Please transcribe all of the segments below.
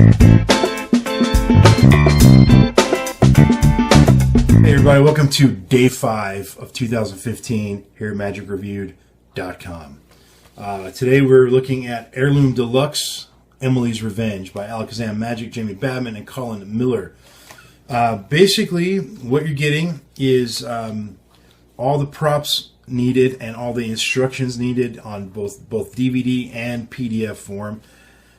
Hey everybody, welcome to day 5 of 2015 here at magicreviewed.com. Today we're looking at Heirloom Deluxe, Emily's Revenge by Alakazam Magic, Jamie Badman, and Colin Miller. Basically, what you're getting is all the props needed and all the instructions needed on both DVD and PDF form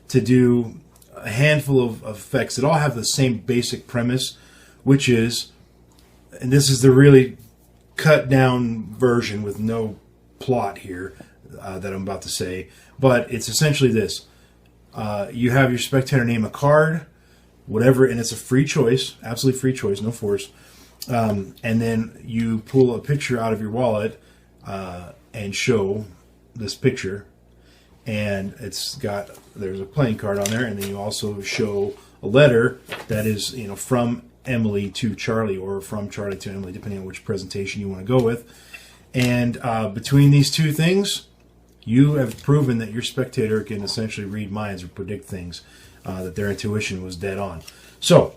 to do a handful of effects that all have the same basic premise, which is, and this is the really cut down version with no plot here that I'm about to say, but it's essentially this. You have your spectator name a card, whatever, and it's a free choice, absolutely free choice, no force. And then you pull a picture out of your wallet and show this picture, and there's a playing card on there, and then you also show a letter that is, from Emily to Charlie, or from Charlie to Emily, depending on which presentation you want to go with. And between these two things, you have proven that your spectator can essentially read minds or predict things, that their intuition was dead on. So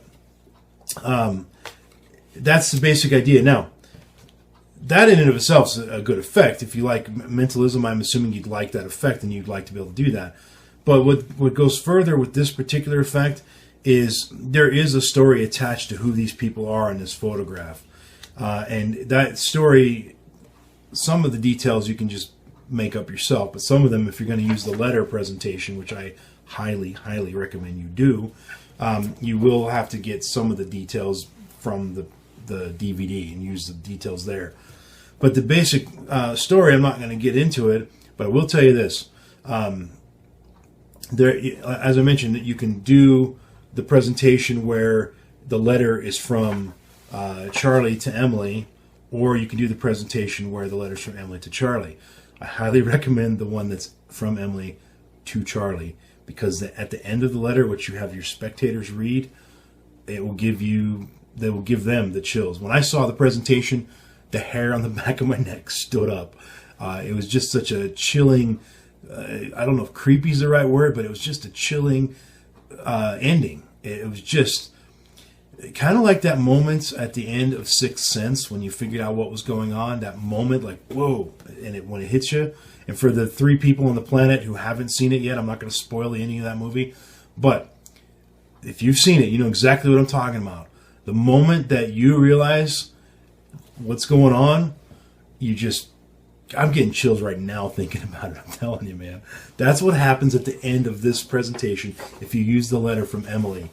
that's the basic idea. Now, that in and of itself is a good effect. If you like mentalism, I'm assuming you'd like that effect and you'd like to be able to do that. But what goes further with this particular effect is there is a story attached to who these people are in this photograph. And that story, some of the details you can just make up yourself, but some of them, if you're going to use the letter presentation, which I highly, highly recommend you do, you will have to get some of the details from the DVD and use the details there. But the basic story, I'm not going to get into it, but I will tell you this. There, as I mentioned, that you can do the presentation where the letter is from Charlie to Emily, or you can do the presentation where the letter is from Emily to Charlie. I highly recommend the one that's from Emily to Charlie, because at the end of the letter, which you have your spectators read, they will give them the chills. When I saw the presentation, the hair on the back of my neck stood up. It was just such a chilling, I don't know if creepy is the right word, but it was just a chilling ending. It was just kind of like that moment at the end of Sixth Sense when you figured out what was going on. That moment, like, whoa, and when it hits you. And for the 3 people on the planet who haven't seen it yet, I'm not going to spoil the ending of that movie, but if you've seen it, you know exactly what I'm talking about. The moment that you realize what's going on, I'm getting chills right now thinking about it. I'm telling you, man. That's what happens at the end of this presentation if you use the letter from Emily.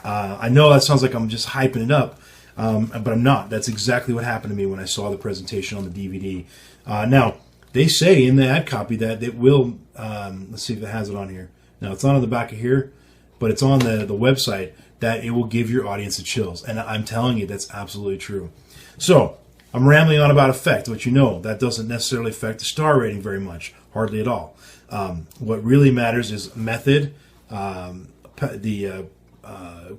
I know that sounds like I'm just hyping it up, but I'm not. That's exactly what happened to me when I saw the presentation on the DVD. Now, they say in the ad copy that it will, let's see if it has it on here. Now, it's not on the back of here, but it's on the website, that it will give your audience the chills. And I'm telling you, that's absolutely true. So, I'm rambling on about effect, but that doesn't necessarily affect the star rating very much, hardly at all. What really matters is method, the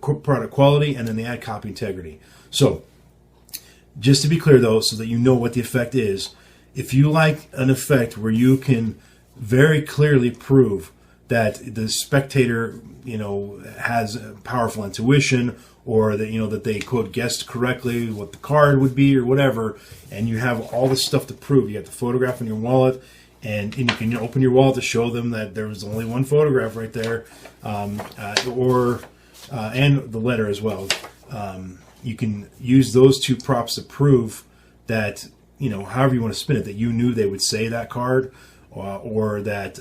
product quality, and then the ad copy integrity. So, just to be clear though, so that you know what the effect is, if you like an effect where you can very clearly prove that the spectator, has a powerful intuition, or that, that they, quote, guessed correctly what the card would be or whatever, and you have all this stuff to prove. You have the photograph in your wallet, and you can open your wallet to show them that there was only one photograph right there, and the letter as well. You can use those 2 props to prove that, however you want to spin it, that you knew they would say that card, or that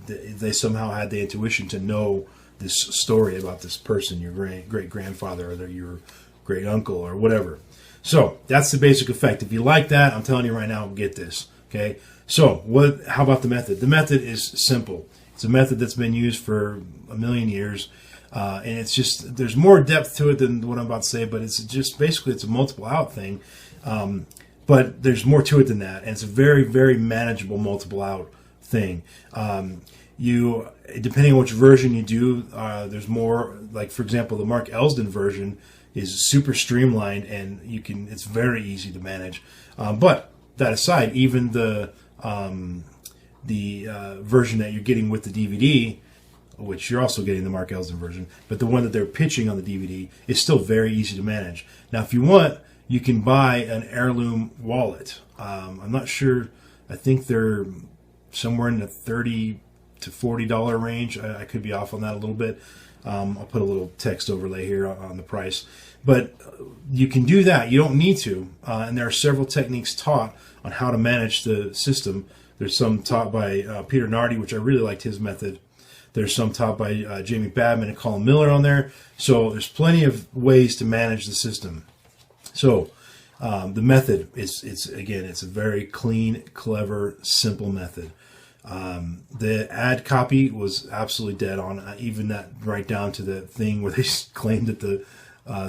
they somehow had the intuition to know this story about this person, your great-grandfather, or your great-uncle, or whatever. So that's the basic effect. If you like that, I'm telling you right now, get this. Okay. So how about the method? The method is simple. It's a method that's been used for a million years. And it's just, there's more depth to it than what I'm about to say, but it's just basically, it's a multiple out thing. But there's more to it than that. And it's a very, very manageable multiple out thing. Depending on which version you do, there's more, like, for example, the Mark Elsden version is super streamlined, and it's very easy to manage. But that aside, even the version that you're getting with the DVD which you're also getting the Mark Elsden version, but the one that they're pitching on the DVD is still very easy to manage. Now, if you want, you can buy an Heirloom wallet. I'm not sure. I think they're somewhere in the $30 to $40 range. I could be off on that a little bit. I'll put a little text overlay here on the price. But you can do that. You don't need to. And there are several techniques taught on how to manage the system. There's some taught by Peter Nardi, which I really liked his method. There's some taught by Jamie Badman and Colin Miller on there. So there's plenty of ways to manage the system. So the method it's a very clean, clever, simple method. The ad copy was absolutely dead on, even that right down to the thing where they claimed that the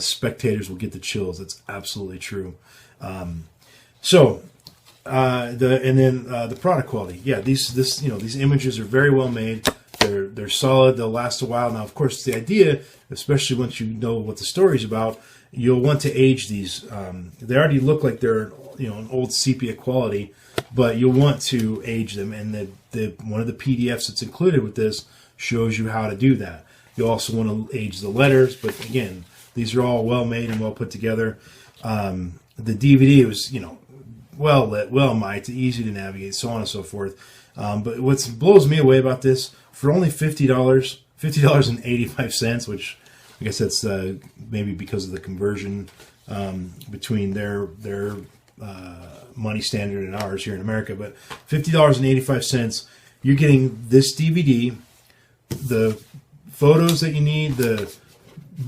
spectators will get the chills. That's absolutely true. The product quality. Yeah, these images are very well made. They're solid. They'll last a while. Now, of course, the idea, especially once you know what the story's about, you'll want to age these. They already look like they're an old sepia quality, but you'll want to age them. And one of the PDFs that's included with this shows you how to do that. You'll also want to age the letters, but again, these are all well made and well put together. The DVD was well lit, well mic'd, easy to navigate, so on and so forth. But what blows me away about this, for only $50.85, which I guess that's maybe because of the conversion between their money standard and ours here in America, but $50.85, you're getting this DVD, the photos that you need, the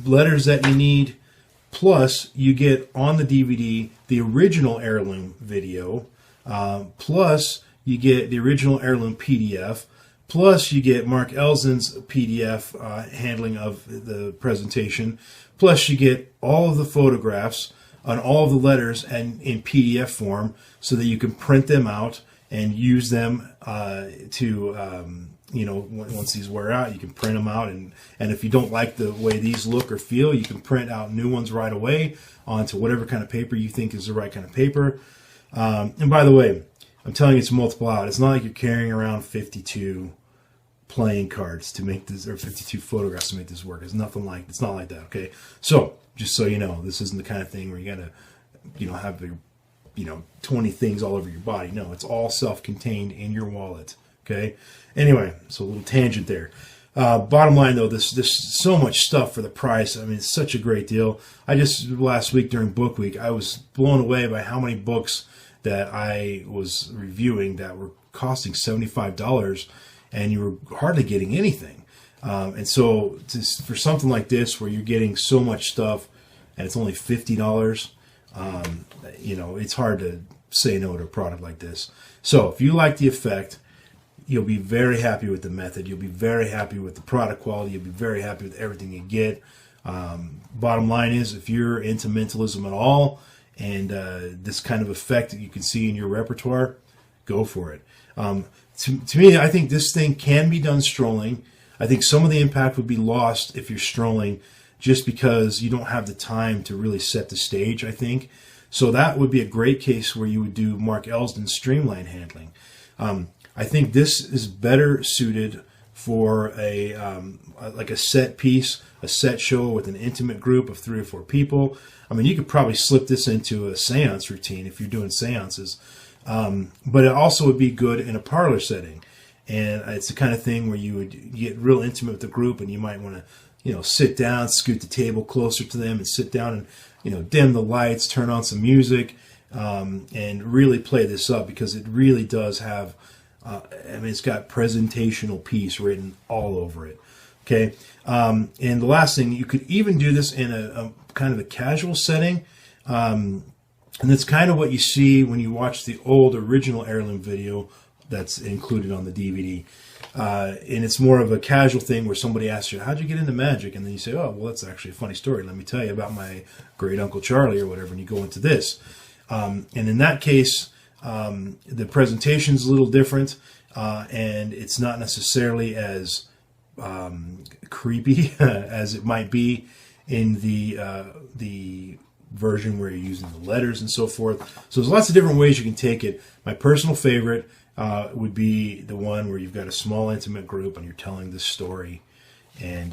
letters that you need, plus you get on the DVD the original Heirloom video, plus you get the original Heirloom PDF, plus you get Mark Elsden's PDF handling of the presentation, plus you get all of the photographs on all of the letters and in PDF form, so that you can print them out and use them once these wear out, you can print them out, and if you don't like the way these look or feel, you can print out new ones right away onto whatever kind of paper you think is the right kind of paper. And by the way, I'm telling you, it's multiple out. It's not like you're carrying around 52 playing cards to make this, or 52 photographs to make this work. It's not like that. Okay, so just so you know, this isn't the kind of thing where you gotta have your 20 things all over your body. No, it's all self-contained in your wallet. Okay. Anyway, so a little tangent there. Bottom line, though, there's so much stuff for the price. I mean, it's such a great deal. Last week during Book Week, I was blown away by how many books that I was reviewing that were costing $75, and you were hardly getting anything. And so for something like this, where you're getting so much stuff and it's only $50, it's hard to say no to a product like this. So if you like the effect, you'll be very happy with the method. You'll be very happy with the product quality. You'll be very happy with everything you get. Bottom line is, if you're into mentalism at all, and this kind of effect that you can see in your repertoire, go for it. To me, I think this thing can be done strolling. I think some of the impact would be lost if you're strolling, just because you don't have the time to really set the stage, I think. So that would be a great case where you would do Mark Elsden's streamlined handling. I think this is better suited for a set piece, a set show with an intimate group of 3 or 4 people. I mean, you could probably slip this into a seance routine if you're doing seances. But it also would be good in a parlor setting. And it's the kind of thing where you would get real intimate with the group, and you might want to, sit down, scoot the table closer to them and sit down and, dim the lights, turn on some music, and really play this up, because it really does have, it's got presentational piece written all over it. Okay. And the last thing, you could even do this in a kind of a casual setting. And that's kind of what you see when you watch the old original Heirloom video that's included on the DVD. And it's more of a casual thing where somebody asks you, how'd you get into magic? And then you say, oh, well, that's actually a funny story. Let me tell you about my great Uncle Charlie or whatever. And you go into this. And in that case, the presentation's a little different, and it's not necessarily as creepy as it might be in the version where you're using the letters and so forth. So there's lots of different ways you can take it. My personal favorite would be the one where you've got a small intimate group and you're telling this story and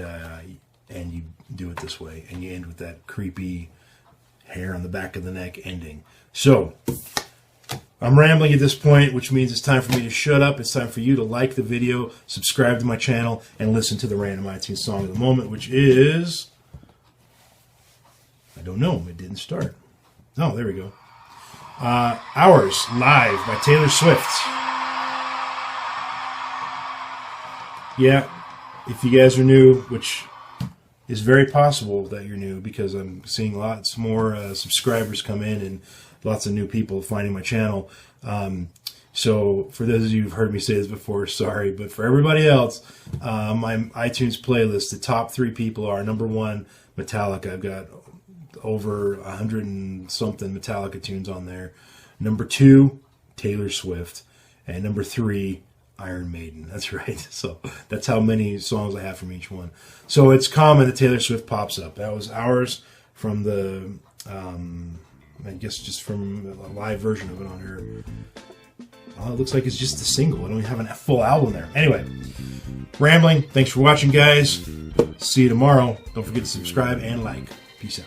you do it this way, and you end with that creepy hair on the back of the neck ending. So I'm rambling at this point, which means it's time for me to shut up. It's time for you to like the video, subscribe to my channel, and listen to the random iTunes song of the moment, which is, I don't know, it didn't start. Oh, there we go. Hours, Live by Taylor Swift. Yeah, if you guys are new, which is very possible that you're new, because I'm seeing lots more subscribers come in and lots of new people finding my channel. So for those of you who've heard me say this before, sorry. But for everybody else, my iTunes playlist, the top 3 people are: number 1, Metallica. I've got over 100 and something Metallica tunes on there. Number 2, Taylor Swift. And number 3, Iron Maiden. That's right. So that's how many songs I have from each one. So it's common that Taylor Swift pops up. That was Hours from the, I guess just from a live version of it on her. Oh, it looks like it's just a single. I don't even have a full album there. Anyway, rambling. Thanks for watching, guys. See you tomorrow. Don't forget to subscribe and like. Peace out.